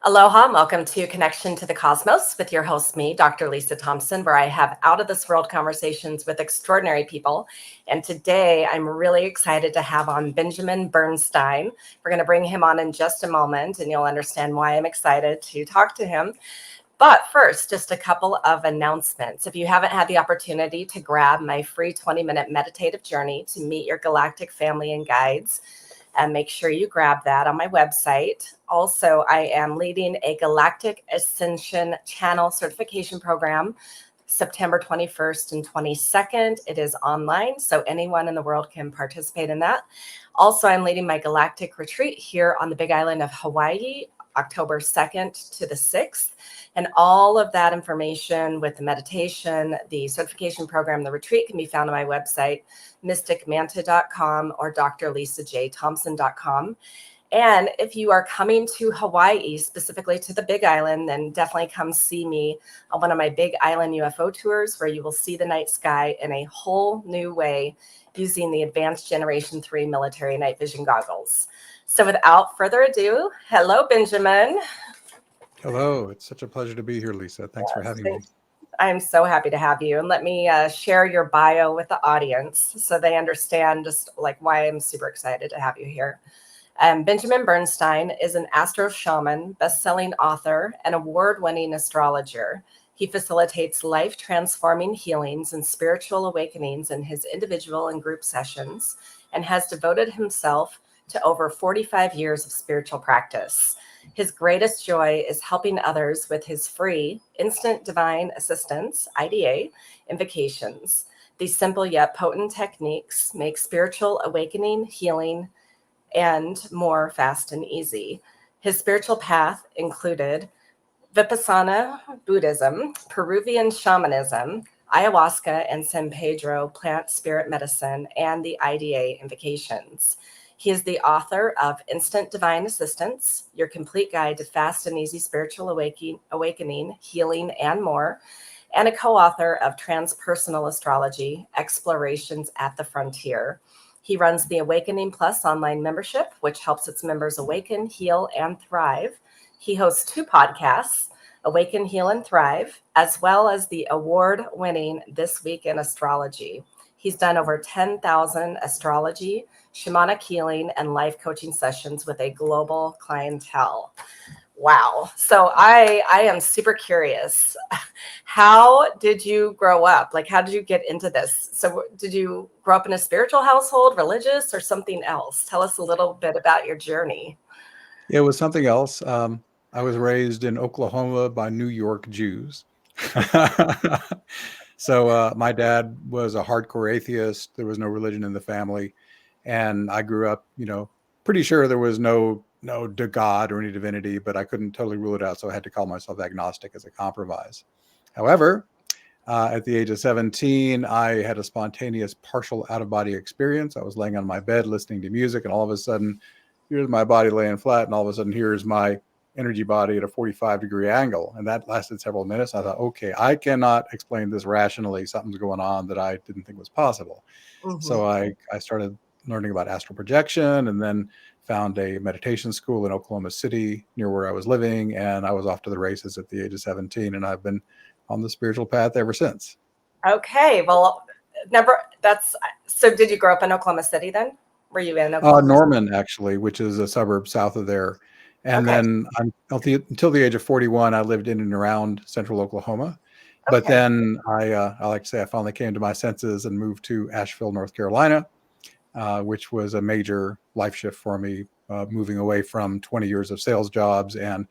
Aloha and welcome to Connection to the Cosmos with your host, me, Dr. Lisa Thompson, where I have out-of-this-world conversations with extraordinary people. And today I'm really excited to have on Benjamin Bernstein. We're going to bring him on in just a moment, and you'll understand why I'm excited to talk to him. But first, just a couple of announcements. If you haven't had the opportunity to grab my free 20-minute meditative journey to meet your galactic family and guides, and make sure you grab that on my website. Also, I am leading a Galactic Ascension Channel certification program September 21st and 22nd. It is online, so anyone in the world can participate in that. Also, I'm leading my Galactic Retreat here on the Big Island of Hawaii, October 2nd to the 6th. And all of that information with the meditation, the certification program, the retreat can be found on my website, mysticmanta.com or drlisajthompson.com. And if you are coming to Hawaii, specifically to the Big Island, then definitely come see me on one of my Big Island UFO tours, where you will see the night sky in a whole new way using the Advanced Generation 3 military night vision goggles. So without further ado, hello, Benjamin. Hello, it's such a pleasure to be here, Lisa. Thanks for having me. I'm so happy to have you. And let me share your bio with the audience so they understand just like why I'm super excited to have you here. Benjamin Bernstein is an AstroShaman, best-selling author, and award-winning astrologer. He facilitates life-transforming healings and spiritual awakenings in his individual and group sessions, and has devoted himself to over 45 years of spiritual practice. His greatest joy is helping others with his free Instant Divine Assistance, IDA, Invocations. These simple yet potent techniques make spiritual awakening, healing, and more fast and easy. His spiritual path included Vipassana Buddhism, Peruvian shamanism, ayahuasca and San Pedro plant spirit medicine, and the IDA Invocations. He is the author of Instant Divine Assistance, Your Complete Guide to Fast and Easy Spiritual Awakening, Healing, and More, and a co-author of Transpersonal Astrology, Explorations at the Frontier. He runs the Awakening Plus online membership, which helps its members awaken, heal, and thrive. He hosts 2 podcasts, Awaken, Heal, and Thrive, as well as the award-winning This Week in Astrology. He's done over 10,000 astrology, shamanic healing, and life coaching sessions with a global clientele. Wow. So I am super curious. How did you grow up? Like, how did you get into this? So did you grow up in a spiritual household, religious, or something else? Tell us a little bit about your journey. It was something else. I was raised in Oklahoma by New York Jews. So my dad was a hardcore atheist. There was no religion in the family. And I grew up, pretty sure there was no God or any divinity, but I couldn't totally rule it out. So I had to call myself agnostic as a compromise. However, at the age of 17, I had a spontaneous partial out-of-body experience. I was laying on my bed listening to music, and all of a sudden, here's my body laying flat, and all of a sudden, here's my energy body at a 45-degree angle. And that lasted several minutes. I thought, okay, I cannot explain this rationally. Something's going on that I didn't think was possible. Mm-hmm. So I started learning about astral projection, and then found a meditation school in Oklahoma City near where I was living. And I was off to the races at the age of 17. And I've been on the spiritual path ever since. Okay. Well, so did you grow up in Oklahoma City then? Were you in Oklahoma? Norman, actually, which is a suburb south of there. And then until the age of 41, I lived in and around central Oklahoma. But then I like to say I finally came to my senses and moved to Asheville, North Carolina, which was a major life shift for me, moving away from 20 years of sales jobs and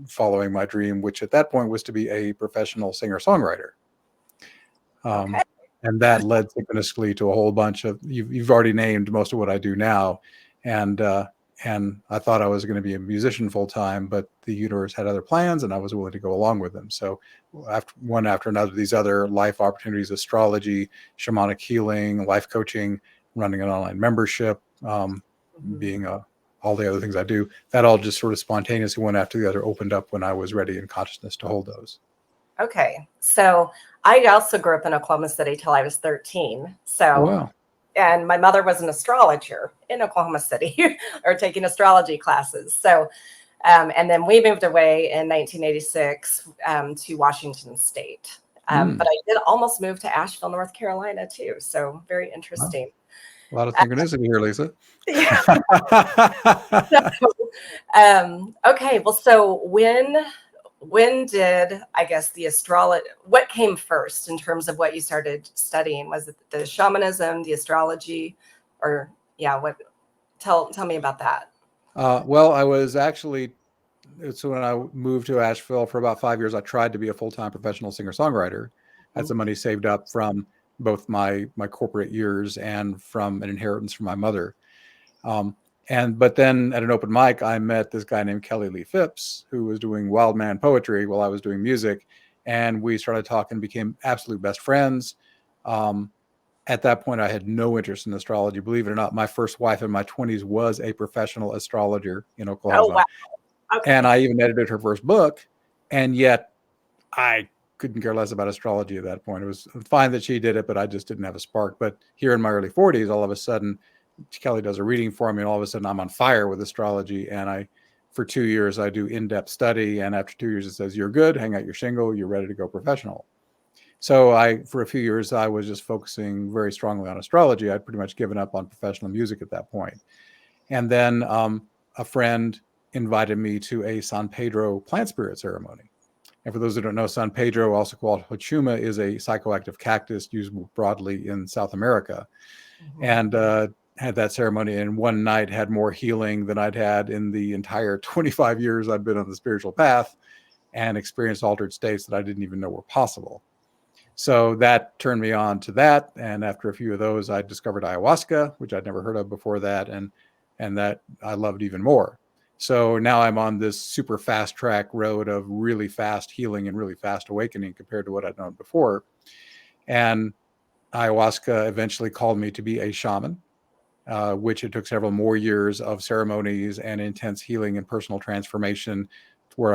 following my dream, which at that point was to be a professional singer-songwriter. And that led synchronously to a whole bunch of, you've already named most of what I do now. And I thought I was going to be a musician full time, but the universe had other plans and I was willing to go along with them. So one after another, these other life opportunities, astrology, shamanic healing, life coaching, running an online membership, being all the other things I do, that all just sort of spontaneously, one after the other, opened up when I was ready in consciousness to hold those. Okay. So I also grew up in Oklahoma City till I was 13. So, wow. And my mother was an astrologer in Oklahoma City or taking astrology classes. So And then we moved away in 1986 to Washington State. But I did almost move to Asheville, North Carolina, too. So very interesting. A lot of synchronicity here, Lisa. Yeah. Okay. Well, so when did, I guess, the astrology, what came first in terms of what you started studying? Was it the shamanism, the astrology, or tell me about that. Well, I was actually, so when I moved to Asheville for about 5 years, I tried to be a full-time professional singer-songwriter. I had some money saved up from both my corporate years and from an inheritance from my mother. But then at an open mic, I met this guy named Kelly Lee Phipps, who was doing wild man poetry while I was doing music. And we started talking, became absolute best friends. At that point, I had no interest in astrology. Believe it or not, my first wife in my 20s was a professional astrologer in Oklahoma. Oh, wow. Okay. And I even edited her first book. And yet I couldn't care less about astrology at that point. It was fine that she did it, but I just didn't have a spark. But here in my early 40s, all of a sudden, Kelly does a reading for me, and all of a sudden I'm on fire with astrology. And for 2 years, I do in-depth study. And after 2 years, it says, you're good, hang out your shingle, you're ready to go professional. So for a few years, I was just focusing very strongly on astrology. I'd pretty much given up on professional music at that point. And then a friend invited me to a San Pedro plant spirit ceremony. And for those who don't know, San Pedro, also called Hochuma, is a psychoactive cactus used broadly in South America. And had that ceremony, and one night had more healing than I'd had in the entire 25 years I'd been on the spiritual path, and experienced altered states that I didn't even know were possible. So that turned me on to that. And after a few of those, I discovered ayahuasca, which I'd never heard of before that. And that I loved even more. So now I'm on this super fast track road of really fast healing and really fast awakening compared to what I'd known before. And ayahuasca eventually called me to be a shaman, which it took several more years of ceremonies and intense healing and personal transformation to where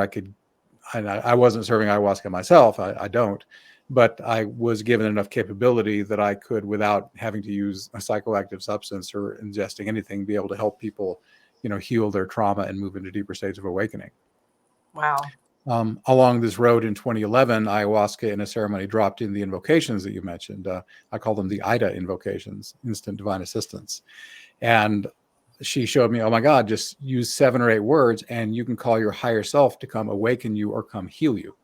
I wasn't serving ayahuasca myself. I don't. But I was given enough capability that I could, without having to use a psychoactive substance or ingesting anything, be able to help people, heal their trauma and move into deeper states of awakening. Wow. Along this road in 2011, ayahuasca in a ceremony dropped in the invocations that you mentioned. I call them the IDA Invocations, Instant Divine Assistance. And she showed me, oh my God, just use 7 or 8 words and you can call your higher self to come awaken you or come heal you.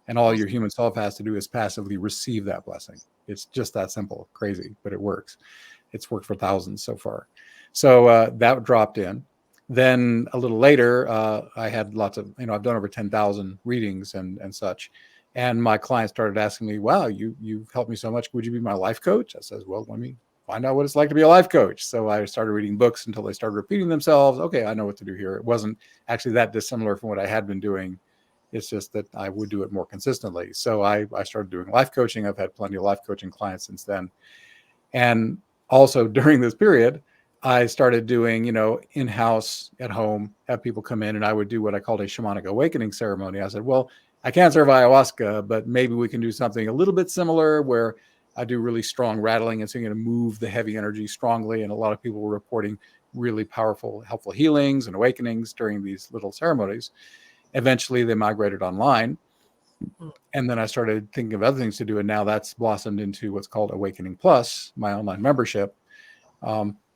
And all your human self has to do is passively receive that blessing. It's just that simple. Crazy, but it works. It's worked for thousands so far. So that dropped in. Then a little later, I had lots of, I've done over 10,000 readings and such. And my clients started asking me, wow, you've helped me so much. Would you be my life coach? I says, well, let me find out what it's like to be a life coach. So I started reading books until they started repeating themselves. Okay, I know what to do here. It wasn't actually that dissimilar from what I had been doing. It's just that I would do it more consistently. So I started doing life coaching. I've had plenty of life coaching clients since then. And also during this period, I started doing, in-house at home, have people come in, and I would do what I called a shamanic awakening ceremony. I said, well, I can't serve ayahuasca, but maybe we can do something a little bit similar where I do really strong rattling and singing to move the heavy energy strongly. And a lot of people were reporting really powerful, helpful healings and awakenings during these little ceremonies. Eventually, they migrated online. And then I started thinking of other things to do. And now that's blossomed into what's called Awakening Plus, my online membership.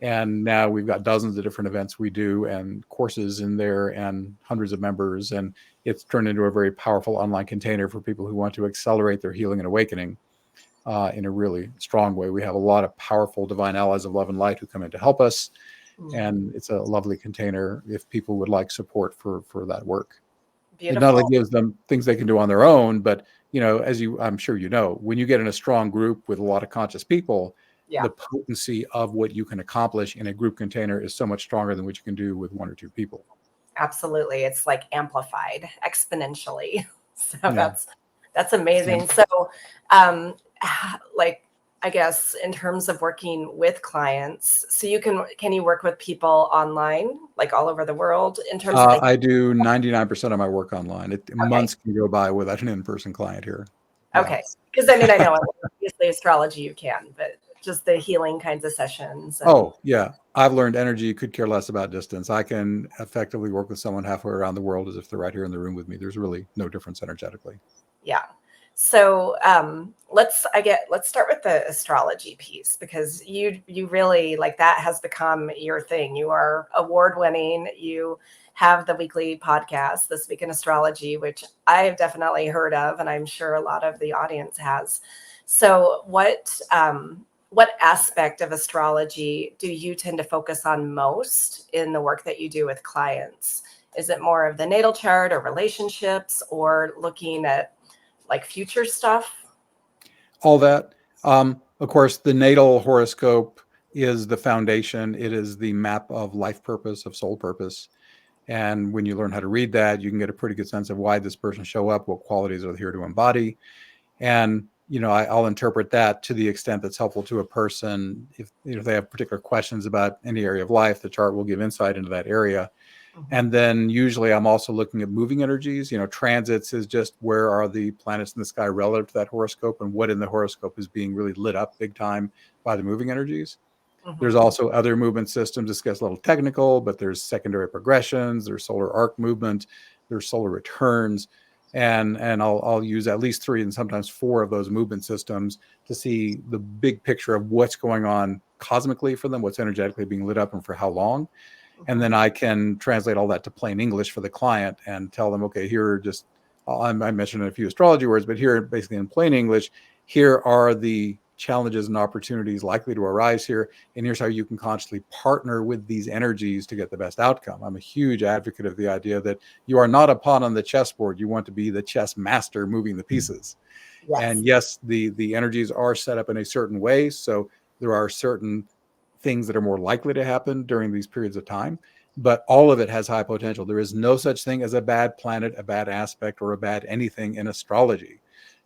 And now we've got dozens of different events we do and courses in there and hundreds of members. And it's turned into a very powerful online container for people who want to accelerate their healing and awakening in a really strong way. We have a lot of powerful divine allies of love and light who come in to help us. And it's a lovely container if people would like support for that work. Beautiful. It not only gives them things they can do on their own, but, I'm sure when you get in a strong group with a lot of conscious people, the potency of what you can accomplish in a group container is so much stronger than what you can do with 1 or 2 people. Absolutely. It's like amplified exponentially. So that's amazing. Yeah. So, I guess in terms of working with clients, so can you work with people online, like all over the world in terms of I do 99% of my work online. Months can go by without an in-person client here. Okay. Because I know obviously astrology you can, but just the healing kinds of sessions. And Oh, yeah. I've learned energy could care less about distance. I can effectively work with someone halfway around the world as if they're right here in the room with me. There's really no difference energetically. yeah. So let's start with the astrology piece, because you really, like, that has become your thing. You are award winning. You have the weekly podcast, This Week in Astrology, which I have definitely heard of, and I'm sure a lot of the audience has. So what aspect of astrology do you tend to focus on most in the work that you do with clients? Is it more of the natal chart or relationships, or looking at like future stuff? All that. Of course, the natal horoscope is the foundation. It is the map of life purpose, of soul purpose. And when you learn how to read that, you can get a pretty good sense of why this person show up, what qualities are here to embody. And, I'll interpret that to the extent that's helpful to a person. If they have particular questions about any area of life, the chart will give insight into that area. And then usually I'm also looking at moving energies. Transits is just where are the planets in the sky relative to that horoscope, and what in the horoscope is being really lit up big time by the moving energies. There's also other movement systems. This gets a little technical, but there's secondary progressions, there's solar arc movement, there's solar returns. And I'll use at least 3 and sometimes 4 of those movement systems to see the big picture of what's going on cosmically for them, what's energetically being lit up and for how long. And then I can translate all that to plain English for the client and tell them, okay, here are just, I mentioned a few astrology words, but here basically in plain English, here are the challenges and opportunities likely to arise here. And here's how you can consciously partner with these energies to get the best outcome. I'm a huge advocate of the idea that you are not a pawn on the chessboard. You want to be the chess master moving the pieces. Yes. And yes, the energies are set up in a certain way. So there are certain things that are more likely to happen during these periods of time, but all of it has high potential. There is no such thing as a bad planet, a bad aspect, or a bad anything in astrology.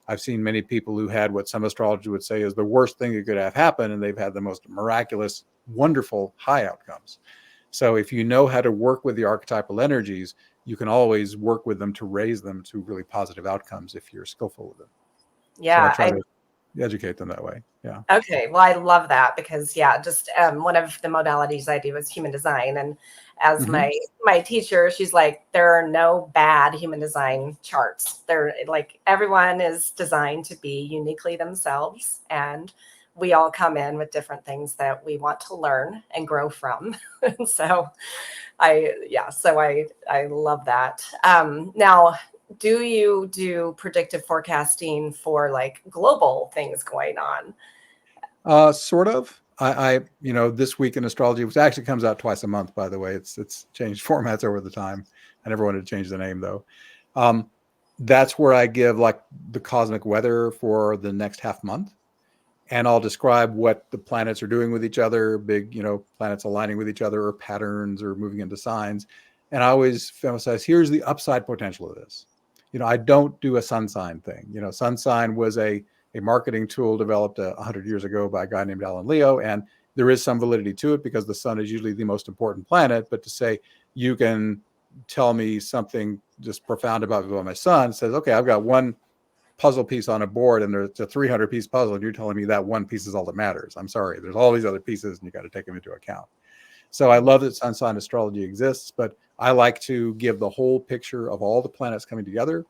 I've seen many people who had what some astrologers would say is the worst thing that could have happened, and they've had the most miraculous, wonderful high outcomes. So if you know how to work with the archetypal energies, you can always work with them to raise them to really positive outcomes if you're skillful with them. So I try to educate them that way. Yeah. Okay. Well, I love that, because just one of the modalities I do is human design. And as my teacher, she's like, there are no bad human design charts. They're like, everyone is designed to be uniquely themselves. And we all come in with different things that we want to learn and grow from. So I love that. Now, do you do predictive forecasting for like global things going on? Sort of. I This Week in Astrology, which actually comes out twice a month, by the way. It's changed formats over the time. I never wanted to change the name though. That's where I give like the cosmic weather for the next half month. And I'll describe what the planets are doing with each other, big, planets aligning with each other, or patterns, or moving into signs. And I always emphasize, here's the upside potential of this. I don't do a sun sign thing. Sun sign was a marketing tool developed 100 years ago by a guy named Alan Leo. And there is some validity to it because the sun is usually the most important planet. But to say you can tell me something just profound about my sun says, okay, I've got one puzzle piece on a board and there's a 300-piece puzzle, and you're telling me that one piece is all that matters. I'm sorry. There's all these other pieces and you got to take them into account. So I love that sun sign astrology exists, but I like to give the whole picture of all the planets coming together.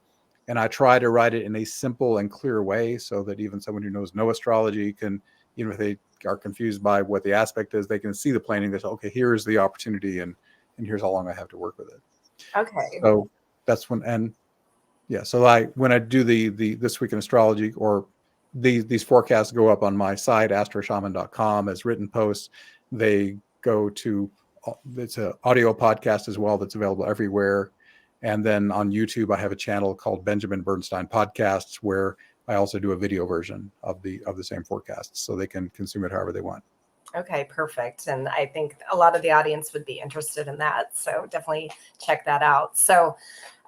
And I try to write it in a simple and clear way so that even someone who knows no astrology can, if they are confused by what the aspect is, they can see the planing. They say, okay, here's the opportunity and here's how long I have to work with it. Okay. So that's when when I do the This Week in Astrology, or these forecasts go up on my site, astroshaman.com, as written posts. They go to, it's an audio podcast as well that's available everywhere. And then on YouTube, I have a channel called Benjamin Bernstein Podcasts, where I also do a video version of the same forecasts, so they can consume it however they want. Okay, perfect. And I think a lot of the audience would be interested in that. So definitely check that out. So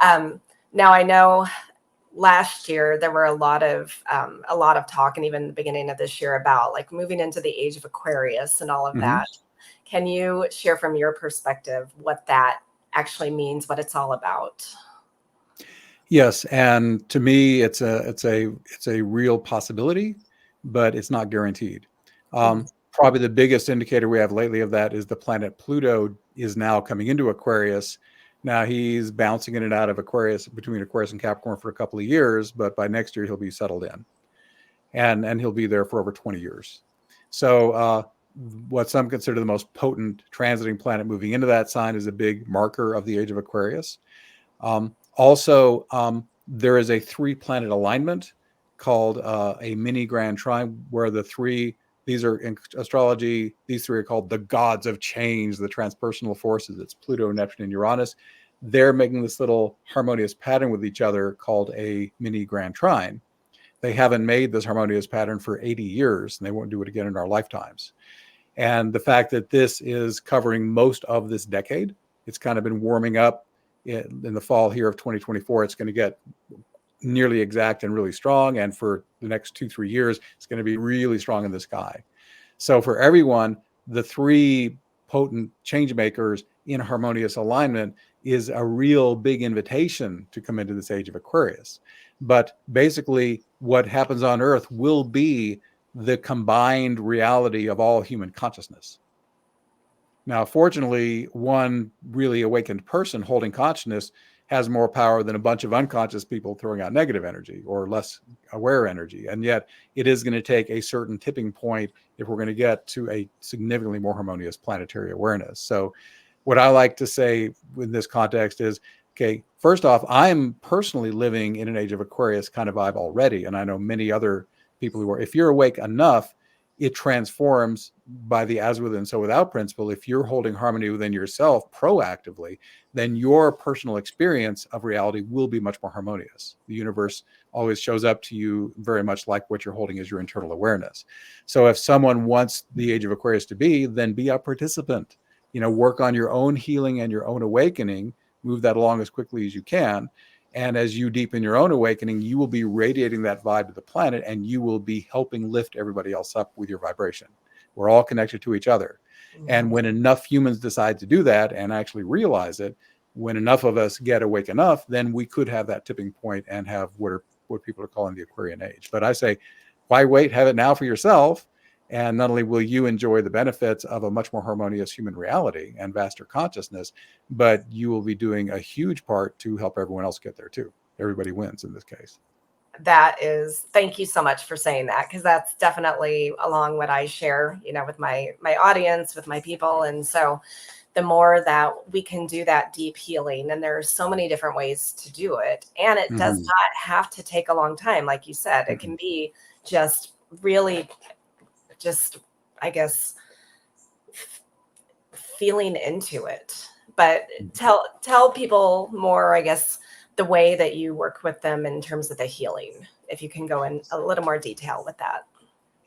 now I know last year there were a lot of talk, and even the beginning of this year, about like moving into the age of Aquarius and all of that. Can you share from your perspective what that actually means, what it's all about? Yes, and to me, it's a real possibility, but it's not guaranteed. Mhm. Probably the biggest indicator we have lately of that is the planet Pluto is now coming into Aquarius. Now he's bouncing in and out of Aquarius, between Aquarius and Capricorn, for a couple of years, but by next year he'll be settled in, and he'll be there for over 20 years. So what some consider the most potent transiting planet moving into that sign is a big marker of the age of Aquarius. Also, there is a 3-planet alignment called a mini grand trine, where these are in astrology, these 3 are called the gods of change, the transpersonal forces. It's Pluto, Neptune, and Uranus. They're making this little harmonious pattern with each other called a mini grand trine. They haven't made this harmonious pattern for 80 years, and they won't do it again in our lifetimes. And the fact that this is covering most of this decade, it's kind of been warming up in the fall here of 2024. It's going to get nearly exact and really strong. And for the next 2-3 years, it's going to be really strong in the sky. So for everyone, the 3 potent change makers in harmonious alignment is a real big invitation to come into this age of Aquarius. But basically, what happens on Earth will be the combined reality of all human consciousness. Now, fortunately, one really awakened person holding consciousness has more power than a bunch of unconscious people throwing out negative energy or less aware energy. And yet it is going to take a certain tipping point if we're going to get to a significantly more harmonious planetary awareness. So what I like to say in this context is, okay, first off, I'm personally living in an age of Aquarius kind of vibe already. And I know many other people who are. If you're awake enough, it transforms by the as within, so without principle. If you're holding harmony within yourself proactively, then your personal experience of reality will be much more harmonious. The universe always shows up to you very much like what you're holding as your internal awareness. So if someone wants the age of Aquarius to be, then be a participant. Work on your own healing and your own awakening, move that along as quickly as you can. And as you deepen your own awakening, you will be radiating that vibe to the planet, and you will be helping lift everybody else up with your vibration. We're all connected to each other. And when enough humans decide to do that and actually realize it, when enough of us get awake enough, then we could have that tipping point and have what people are calling the Aquarian age. But I say, why wait? Have it now for yourself. And not only will you enjoy the benefits of a much more harmonious human reality and vaster consciousness, but you will be doing a huge part to help everyone else get there too. Everybody wins in this case. Thank you so much for saying that, because that's definitely along what I share, with my audience, with my people. And so the more that we can do that deep healing, and there are so many different ways to do it, and it does not have to take a long time. Like you said, it can be just really I guess, feeling into it. But tell people more, I guess, the way that you work with them in terms of the healing, if you can go in a little more detail with that.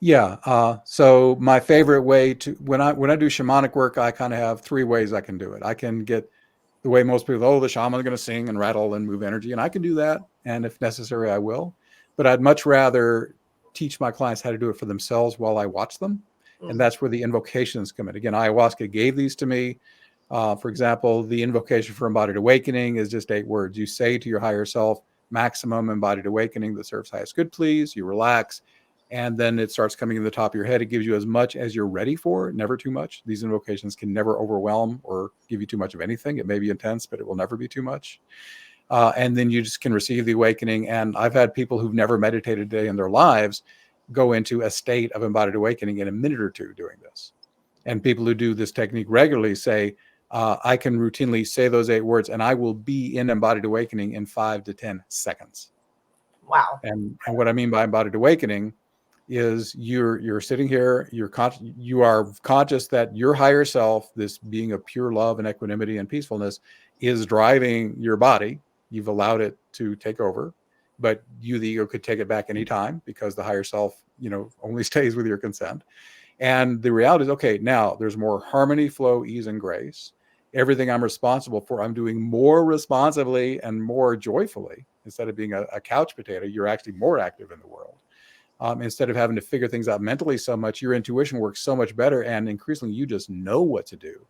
Yeah. So my favorite way to, when I do shamanic work, I kind of have 3 ways I can do it. I can get the way most people, the shaman's going to sing and rattle and move energy, and I can do that. And if necessary, I will. But I'd much rather teach my clients how to do it for themselves while I watch them. And that's where the invocations come in. Again, ayahuasca gave these to me. For example, the invocation for embodied awakening is just 8 words. You say to your higher self, maximum embodied awakening that serves highest good, please. You relax. And then it starts coming in the top of your head. It gives you as much as you're ready for, never too much. These invocations can never overwhelm or give you too much of anything. It may be intense, but it will never be too much. And then you just can receive the awakening. And I've had people who've never meditated a day in their lives go into a state of embodied awakening in a minute or 2 doing this. And people who do this technique regularly say, I can routinely say those 8 words and I will be in embodied awakening in 5 to 10 seconds. Wow. And what I mean by embodied awakening is you're sitting here, you are conscious that your higher self, this being of pure love and equanimity and peacefulness, is driving your body. You've allowed it to take over, but you, the ego, could take it back anytime, because the higher self, only stays with your consent. And the reality is, okay, now there's more harmony, flow, ease, and grace. Everything I'm responsible for, I'm doing more responsibly and more joyfully. Instead of being a couch potato, you're actually more active in the world. Instead of having to figure things out mentally so much, your intuition works so much better, and increasingly you just know what to do.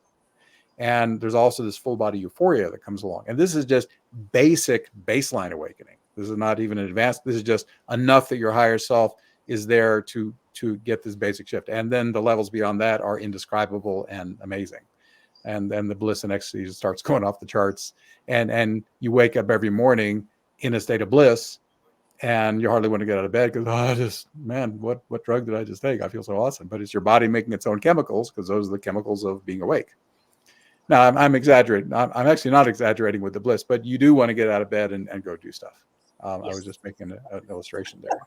And there's also this full body euphoria that comes along. And this is just basic baseline awakening. This is not even an advanced, this is just enough that your higher self is there to to get this basic shift. And then the levels beyond that are indescribable and amazing. And then the bliss and ecstasy starts going off the charts. And you wake up every morning in a state of bliss, and you hardly want to get out of bed because, man, what drug did I just take? I feel so awesome. But it's your body making its own chemicals, because those are the chemicals of being awake. Now, I'm exaggerating. I'm actually not exaggerating with the bliss, but you do want to get out of bed and go do stuff. Yes. I was just making an illustration there.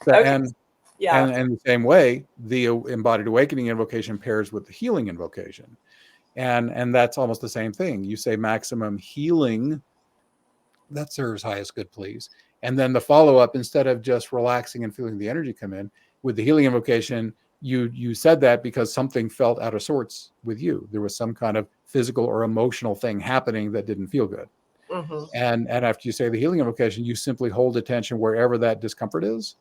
So, Okay. and the same way, the embodied awakening invocation pairs with the healing invocation. And that's almost the same thing. You say maximum healing, that serves highest good, please. And then the follow-up, instead of just relaxing and feeling the energy come in, with the healing invocation, you said that because something felt out of sorts with you. There was some kind of physical or emotional thing happening that didn't feel good. Mm-hmm. And after you say the healing invocation, you simply hold attention wherever that discomfort is.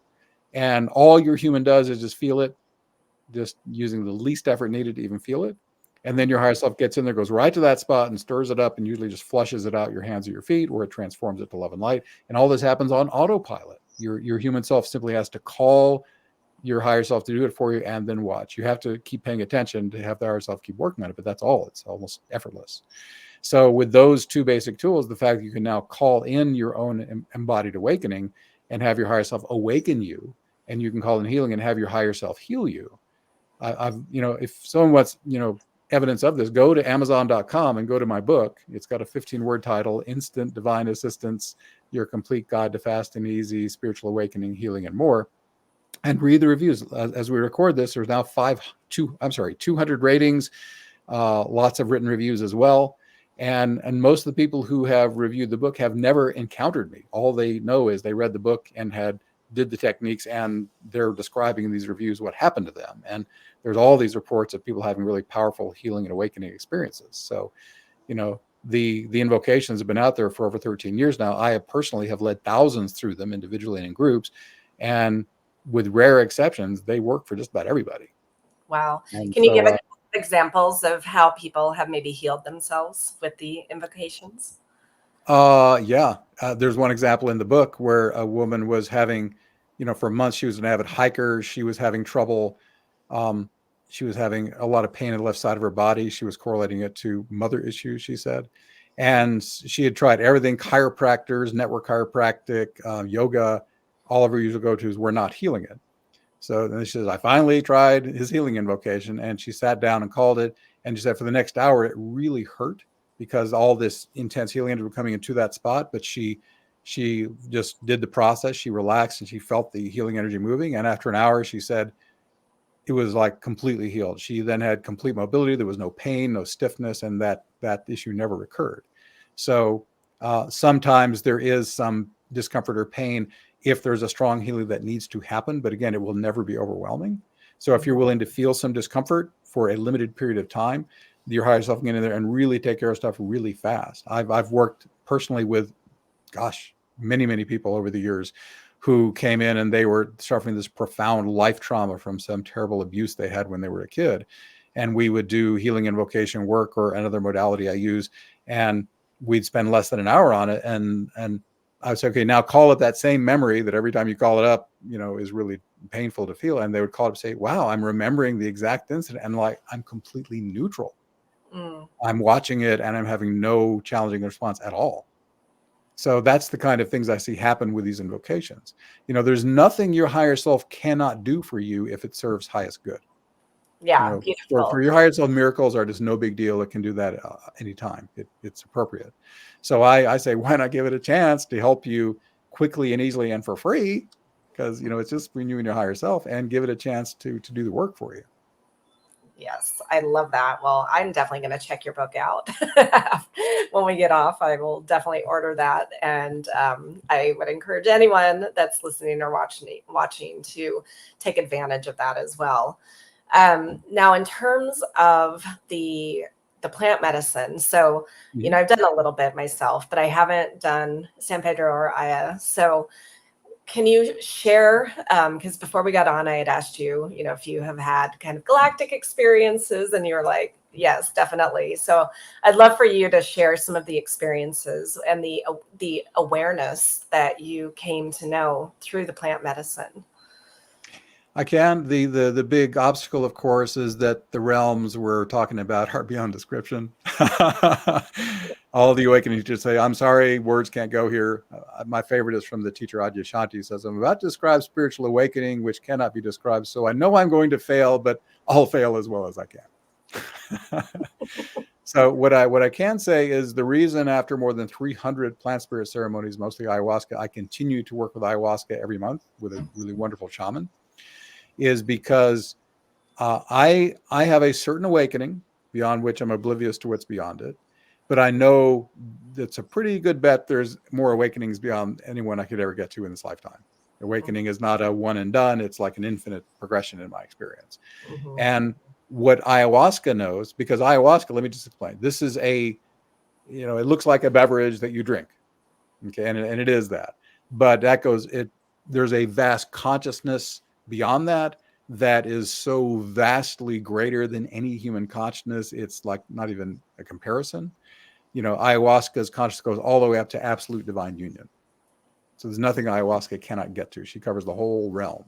And all your human does is just feel it, just using the least effort needed to even feel it. And then your higher self gets in there, goes right to that spot and stirs it up, and usually just flushes it out your hands or your feet, or it transforms it to love and light. And all this happens on autopilot. Your human self simply has to call your higher self to do it for you, and then watch. You have to keep paying attention to have the higher self keep working on it, but that's all. It's almost effortless. So with those two basic tools, the fact that you can now call in your own embodied awakening and have your higher self awaken you, and you can call in healing and have your higher self heal you. I've, if someone wants, evidence of this, go to Amazon.com and go to my book. It's got a 15-word title: Instant Divine Assistance, Your Complete Guide to Fast and Easy Spiritual Awakening, Healing, and More. And read the reviews. As we record this, there's now 200 ratings, lots of written reviews as well. And most of the people who have reviewed the book have never encountered me. All they know is they read the book and did the techniques, and they're describing in these reviews what happened to them. And there's all these reports of people having really powerful healing and awakening experiences. So, the invocations have been out there for over 13 years now. I personally have led thousands through them individually and in groups. And with rare exceptions, they work for just about everybody. Wow. And Can you give examples of how people have maybe healed themselves with the invocations? There's one example in the book where a woman was having, for months, she was an avid hiker. She was having trouble. She was having a lot of pain in the left side of her body. She was correlating it to mother issues, she said. And she had tried everything: chiropractors, network chiropractic, yoga. All of her usual go-tos were not healing it. So then she says, I finally tried his healing invocation, and she sat down and called it. And she said for the next hour, it really hurt because all this intense healing energy was coming into that spot. But she just did the process. She relaxed and she felt the healing energy moving. And after an hour, she said it was like completely healed. She then had complete mobility. There was no pain, no stiffness, and that issue never recurred. So sometimes there is some discomfort or pain if there's a strong healing that needs to happen. But again, it will never be overwhelming. So if you're willing to feel some discomfort for a limited period of time, your higher self can get in there and really take care of stuff really fast. I've worked personally with, many, many people over the years who came in and they were suffering this profound life trauma from some terrible abuse they had when they were a kid. And we would do healing invocation work or another modality I use, and we'd spend less than an hour on it. And I would say, okay, now call up that same memory that every time you call it up, is really painful to feel. And they would call it up and say, wow, I'm remembering the exact incident. And I'm completely neutral. I'm watching it and I'm having no challenging response at all. So that's the kind of things I see happen with these invocations. There's nothing your higher self cannot do for you if it serves highest good. Yeah, beautiful. For your higher self, miracles are just no big deal. It can do that anytime. It's appropriate. So I say, why not give it a chance to help you quickly and easily and for free? Because, it's just between you and your higher self, and give it a chance to do the work for you. Yes, I love that. Well, I'm definitely going to check your book out when we get off. I will definitely order that. And I would encourage anyone that's listening or watching to take advantage of that as well. Now, in terms of the plant medicine, so, I've done a little bit myself, but I haven't done San Pedro or Aya. So can you share, because before we got on, I had asked you, if you have had kind of galactic experiences, and you're like, yes, definitely. So I'd love for you to share some of the experiences and the awareness that you came to know through the plant medicine. I can. The big obstacle, of course, is that the realms we're talking about are beyond description. All the awakening teachers say, "I'm sorry, words can't go here." My favorite is from the teacher Adyashanti. Says, "I'm about to describe spiritual awakening, which cannot be described. So I know I'm going to fail, but I'll fail as well as I can." So what I can say is the reason after more than 300 plant spirit ceremonies, mostly ayahuasca, I continue to work with ayahuasca every month with a really wonderful shaman is because I have a certain awakening beyond which I'm oblivious to what's beyond it, but I know it's a pretty good bet there's more awakenings beyond anyone I could ever get to in this lifetime. Awakening is not a one and done; it's like an infinite progression in my experience. Mm-hmm. And what ayahuasca knows, because ayahuasca, let me just explain. This is it looks like a beverage that you drink, okay, and it is that, but there's a vast consciousness beyond that is so vastly greater than any human consciousness. It's like not even a comparison. Ayahuasca's consciousness goes all the way up to absolute divine union. So there's nothing ayahuasca cannot get to. She covers the whole realm.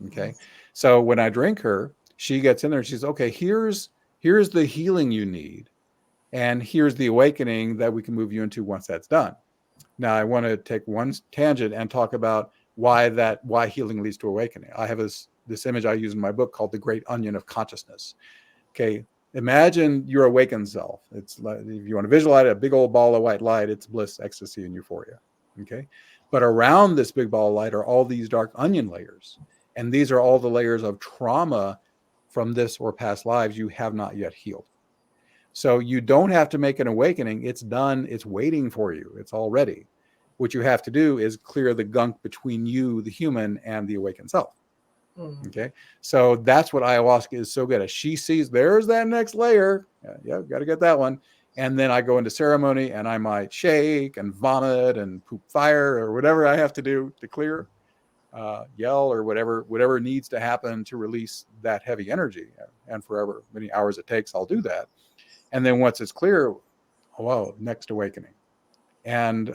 Okay. So when I drink her, she gets in there and she's okay, here's the healing you need. And here's the awakening that we can move you into once that's done. Now I want to take one tangent and talk about why healing leads to awakening. I have this image I use in my book called the Great Onion of Consciousness. Okay. Imagine your awakened self. It's like, if you want to visualize it, a big old ball of white light, it's bliss, ecstasy, and euphoria. Okay. But around this big ball of light are all these dark onion layers. And these are all the layers of trauma from this or past lives you have not yet healed. So you don't have to make an awakening. It's done. It's waiting for you. It's all ready. What you have to do is clear the gunk between you, the human, and the awakened self. Okay. So that's what ayahuasca is so good at. She sees there's that next layer. Yeah, got to get that one. And then I go into ceremony and I might shake and vomit and poop fire or whatever I have to do to clear, yell or whatever needs to happen to release that heavy energy. And forever many hours it takes, I'll do that. And then once it's clear, whoa, next awakening. And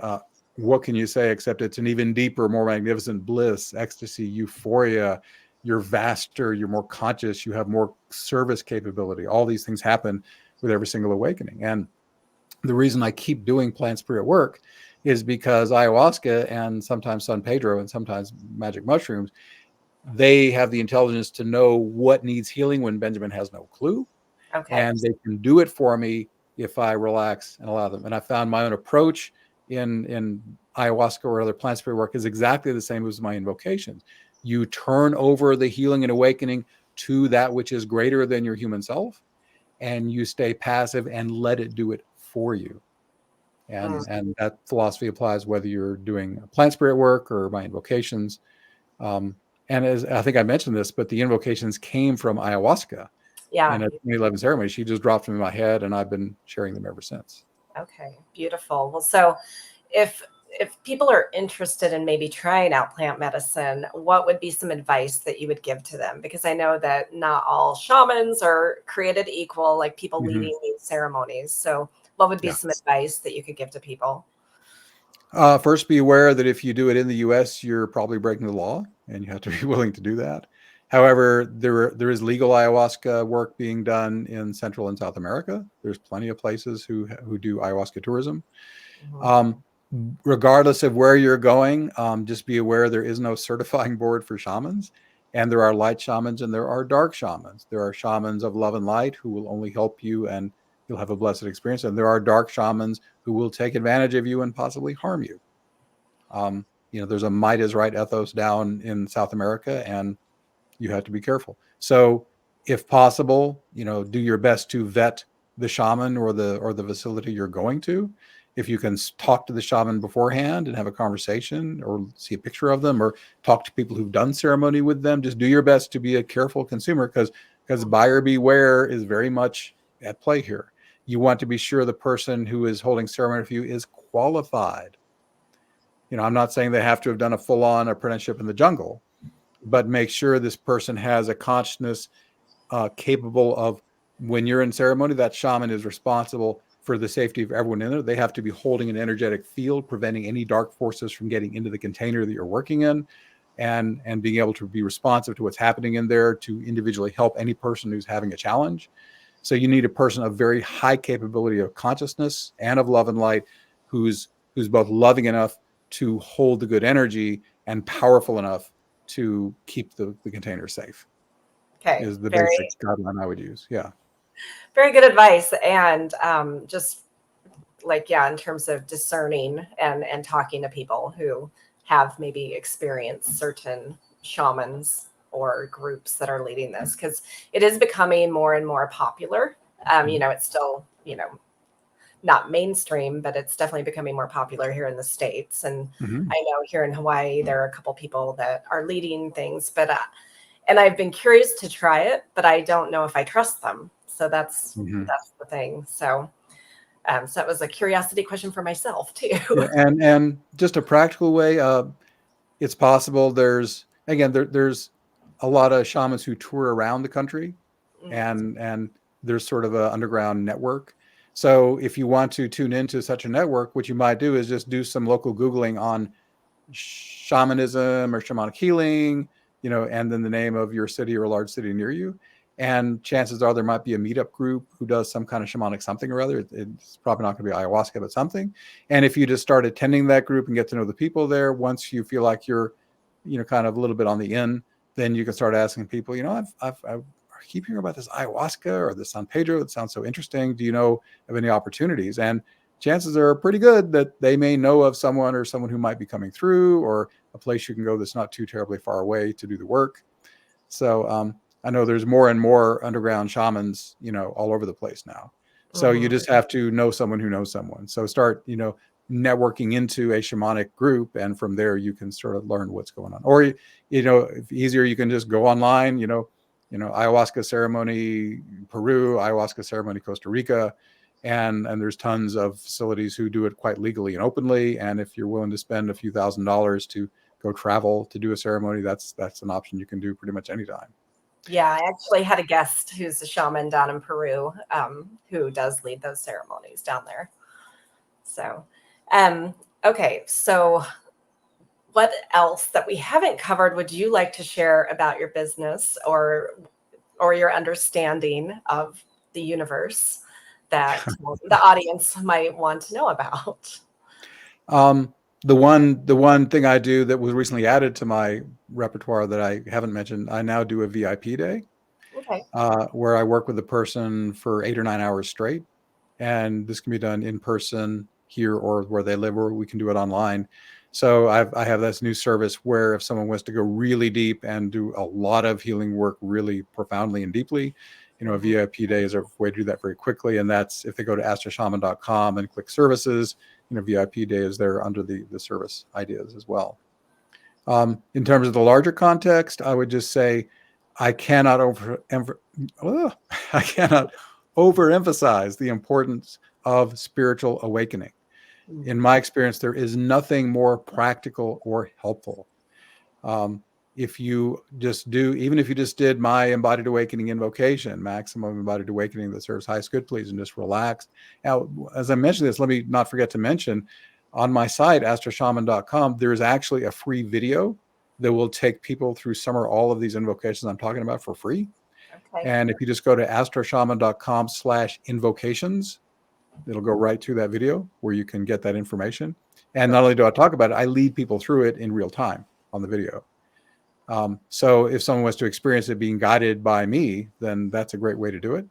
what can you say except it's an even deeper, more magnificent bliss, ecstasy, euphoria. You're vaster, you're more conscious, you have more service capability. All these things happen with every single awakening. And the reason I keep doing plant spirit work is because ayahuasca and sometimes San Pedro and sometimes magic mushrooms, they have the intelligence to know what needs healing when Benjamin has no clue. Okay. And they can do it for me if I relax and allow them. And I found my own approach in ayahuasca or other plant spirit work is exactly the same as my invocations. You turn over the healing and awakening to that which is greater than your human self, and you stay passive and let it do it for you. And that philosophy applies whether you're doing plant spirit work or my invocations. And as I think I mentioned this, but the invocations came from ayahuasca. Yeah. In a 2011 ceremony. She just dropped them in my head, and I've been sharing them ever since. Okay. Beautiful. Well, so if people are interested in maybe trying out plant medicine, what would be some advice that you would give to them? Because I know that not all shamans are created equal, like people leading these ceremonies. So what would be some advice that you could give to people? First, be aware that if you do it in the U.S., you're probably breaking the law, and you have to be willing to do that. However, there is legal ayahuasca work being done in Central and South America. There's plenty of places who do ayahuasca tourism. Regardless of where you're going, just be aware there is no certifying board for shamans, and there are light shamans and there are dark shamans. There are shamans of love and light who will only help you and you'll have a blessed experience, and there are dark shamans who will take advantage of you and possibly harm you. There's a might is right ethos down in South America, and you have to be careful. So if possible, do your best to vet the shaman or the facility you're going to. If you can talk to the shaman beforehand and have a conversation or see a picture of them or talk to people who've done ceremony with them, just do your best to be a careful consumer because buyer beware is very much at play here. You want to be sure the person who is holding ceremony for you is qualified. I'm not saying they have to have done a full-on apprenticeship in the jungle, but make sure this person has a consciousness capable of, when you're in ceremony, that shaman is responsible for the safety of everyone in there. They have to be holding an energetic field, preventing any dark forces from getting into the container that you're working in. and being able to be responsive to what's happening in there to individually help any person who's having a challenge. So you need a person of very high capability of consciousness and of love and light, who's both loving enough to hold the good energy and powerful enough to keep the container safe. Okay, Is the very, basic guideline I would use. Yeah. very good advice. And just like, yeah, in terms of discerning and talking to people who have maybe experienced certain shamans or groups that are leading this, because it is becoming more and more popular. It's still, not mainstream, but it's definitely becoming more popular here in the States. And Mm-hmm. I know here in Hawaii, there are a couple people that are leading things, but and I've been curious to try it, but I don't know if I trust them. So that's the thing. So so that was a curiosity question for myself too. Yeah, and just a practical way, it's possible. There's a lot of shamans who tour around the country, and there's sort of an underground network. So if you want to tune into such a network, what you might do is just do some local Googling on shamanism or shamanic healing, and then the name of your city or a large city near you. And chances are there might be a meetup group who does some kind of shamanic something or other. It's probably not going to be ayahuasca, but something. And if you just start attending that group and get to know the people there, once you feel like you're, kind of a little bit on the in, then you can start asking people, I keep hearing about this ayahuasca or the San Pedro. It sounds so interesting. Do you know of any opportunities? And chances are pretty good that they may know of someone or someone who might be coming through, or a place you can go that's not too terribly far away to do the work. So I know there's more and more underground shamans, all over the place now. So you just have to know someone who knows someone. So start, networking into a shamanic group, and from there you can sort of learn what's going on. Or, if easier, you can just go online, ayahuasca ceremony Peru, ayahuasca ceremony Costa Rica, and there's tons of facilities who do it quite legally and openly. And if you're willing to spend a few $1,000s to go travel to do a ceremony, that's an option you can do pretty much anytime. Yeah, I actually had a guest who's a shaman down in Peru, who does lead those ceremonies down there. So, okay, so what else that we haven't covered would you like to share about your business or your understanding of the universe that the audience might want to know about? The one thing I do that was recently added to my repertoire that I haven't mentioned, I now do a VIP day, Okay. where I work with a person for 8 or 9 hours straight. And this can be done in person here or where they live, or we can do it online. So I have this new service where if someone wants to go really deep and do a lot of healing work really profoundly and deeply, a VIP day is a way to do that very quickly. And that's if they go to astroshaman.com and click services, VIP day is there under the service ideas as well. In terms of the larger context, I would just say I cannot overemphasize the importance of spiritual awakening. In my experience, there is nothing more practical or helpful. If you just even if you just did my embodied awakening invocation, maximum embodied awakening that serves highest good, please, and just relax. Now, as I mentioned this, let me not forget to mention on my site, astroshaman.com, there is actually a free video that will take people through some or all of these invocations I'm talking about for free. Okay. And if you just go to astroshaman.com/invocations, it'll go right to that video where you can get that information. And not only do I talk about it, I lead people through it in real time on the video. So if someone was to experience it being guided by me, then that's a great way to do it.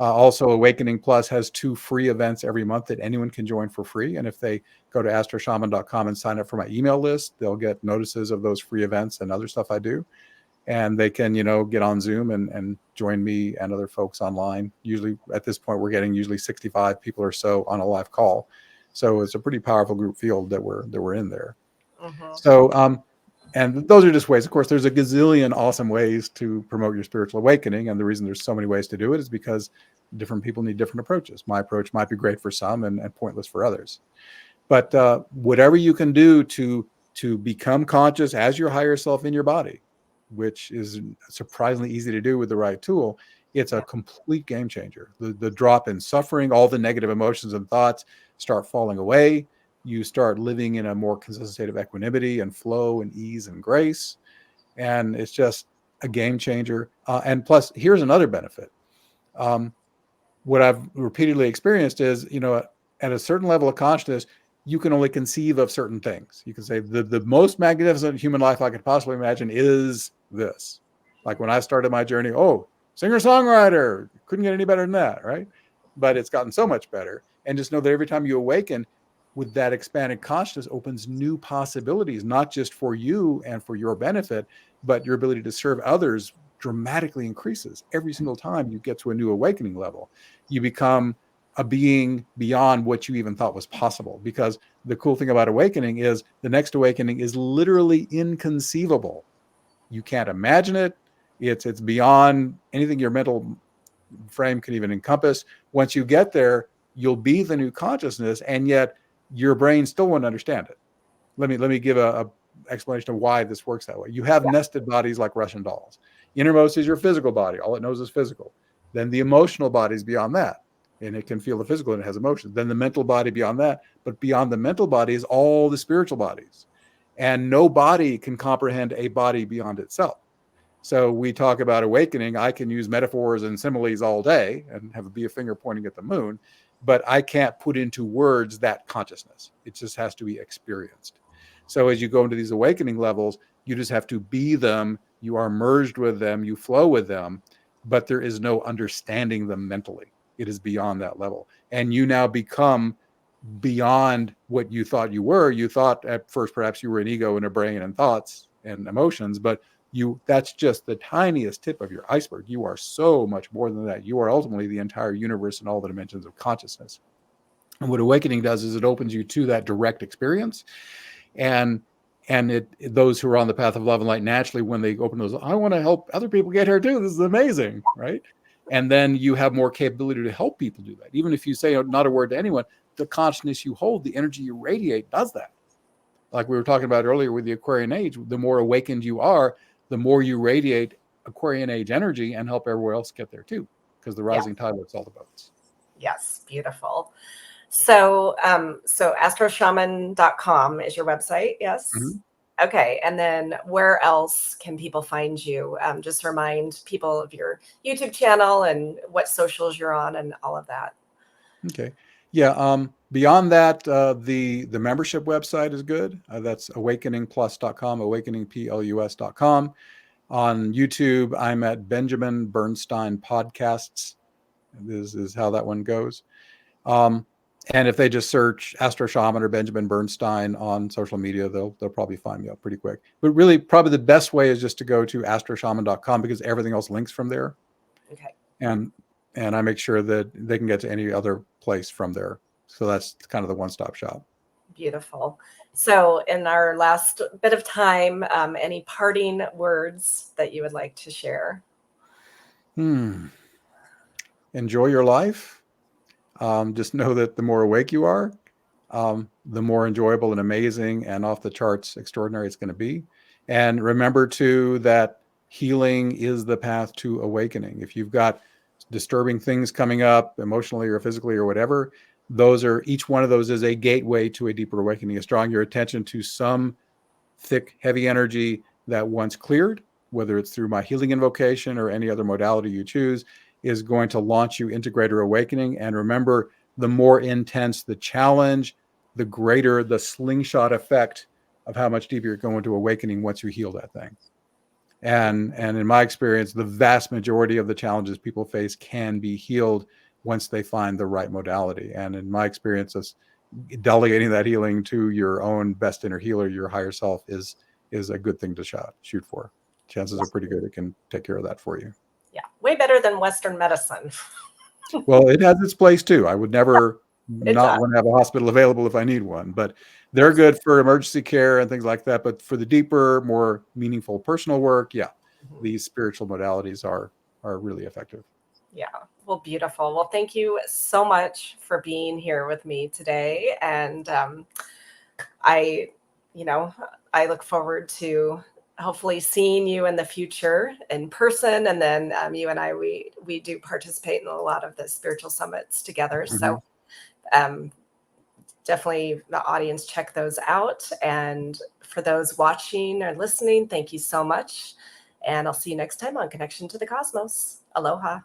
Also, Awakening Plus has 2 free events every month that anyone can join for free. And if they go to astroshaman.com and sign up for my email list, they'll get notices of those free events and other stuff I do. And they can, get on Zoom and join me and other folks online. Usually at this point, we're getting usually 65 people or so on a live call. So it's a pretty powerful group field that we're in there. So, and those are just ways. Of course, there's a gazillion awesome ways to promote your spiritual awakening. And the reason there's so many ways to do it is because different people need different approaches. My approach might be great for some and pointless for others. But whatever you can do to become conscious as your higher self in your body, which is surprisingly easy to do with the right tool, it's a complete game changer. The drop in suffering, all the negative emotions and thoughts start falling away. You start living in a more consistent state of equanimity and flow and ease and grace. And it's just a game changer. And plus, here's another benefit. What I've repeatedly experienced is, at a certain level of consciousness, you can only conceive of certain things. You can say the most magnificent human life I could possibly imagine is this. Like when I started my journey, singer-songwriter, couldn't get any better than that, right? But it's gotten so much better. And just know that every time you awaken, with that expanded consciousness opens new possibilities, not just for you and for your benefit, but your ability to serve others dramatically increases every single time you get to a new awakening level. You become a being beyond what you even thought was possible, because the cool thing about awakening is the next awakening is literally inconceivable. You can't imagine it. It's beyond anything your mental frame can even encompass. Once you get there, you'll be the new consciousness, and yet your brain still won't understand it. Let me give a explanation of why this works that way. You have nested bodies like Russian dolls. Innermost is your physical body. All it knows is physical. Then the emotional body is beyond that, and it can feel the physical and it has emotions. Then the mental body beyond that, but beyond the mental body is all the spiritual bodies. And no body can comprehend a body beyond itself. So we talk about awakening. I can use metaphors and similes all day and be a finger pointing at the moon, but I can't put into words that consciousness. It just has to be experienced. So as you go into these awakening levels, you just have to be them. You are merged with them. You flow with them, but there is no understanding them mentally. It is beyond that level. And you now become beyond what you thought you were. You thought at first perhaps you were an ego and a brain and thoughts and emotions, but that's just the tiniest tip of your iceberg. You are so much more than that. You are ultimately the entire universe and all the dimensions of consciousness. And what awakening does is it opens you to that direct experience. And those who are on the path of love and light, naturally, when they open those, I want to help other people get here too. This is amazing, right? And then you have more capability to help people do that. Even if you say not a word to anyone, the consciousness you hold, the energy you radiate does that. Like we were talking about earlier with the Aquarian age, the more awakened you are, the more you radiate Aquarian age energy and help everyone else get there too, because the rising tide lifts all the boats. Yes, beautiful. So, astroshaman.com is your website. Yes. Mm-hmm. Okay. And then where else can people find you? Just remind people of your YouTube channel and what socials you're on and all of that. Okay. Yeah. Beyond that, the membership website is good. That's awakeningplus.com, awakeningplus.com. On YouTube, I'm at Benjamin Bernstein Podcasts. This is how that one goes. And if they just search AstroShaman or Benjamin Bernstein on social media, they'll probably find me up pretty quick. But really, probably the best way is just to go to astroshaman.com, because everything else links from there. Okay. And I make sure that they can get to any other place from there. So that's kind of the one-stop shop. Beautiful. So in our last bit of time, any parting words that you would like to share? Enjoy your life. Just know that the more awake you are, the more enjoyable and amazing and off the charts extraordinary it's going to be. And remember too that healing is the path to awakening. If you've got disturbing things coming up emotionally or physically or whatever, each one of those is a gateway to a deeper awakening. It's drawing your attention to some thick, heavy energy that once cleared, whether it's through my healing invocation or any other modality you choose, is going to launch you into greater awakening. And remember, the more intense the challenge, the greater the slingshot effect of how much deeper you're going to awakening once you heal that thing. And in my experience, the vast majority of the challenges people face can be healed once they find the right modality. And in my experience, delegating that healing to your own best inner healer, your higher self, is a good thing to shoot for. Chances are pretty good it can take care of that for you. Yeah, way better than Western medicine. Well, it has its place too. I would never not want to have a hospital available if I need one, but they're good for emergency care and things like that. But for the deeper, more meaningful personal work, these spiritual modalities are really effective. Yeah. Well, beautiful. Well, thank you so much for being here with me today. And I look forward to hopefully seeing you in the future in person. And then you and I, we do participate in a lot of the spiritual summits together. Mm-hmm. So definitely the audience, check those out. And for those watching or listening, thank you so much. And I'll see you next time on Connection to the Cosmos. Aloha.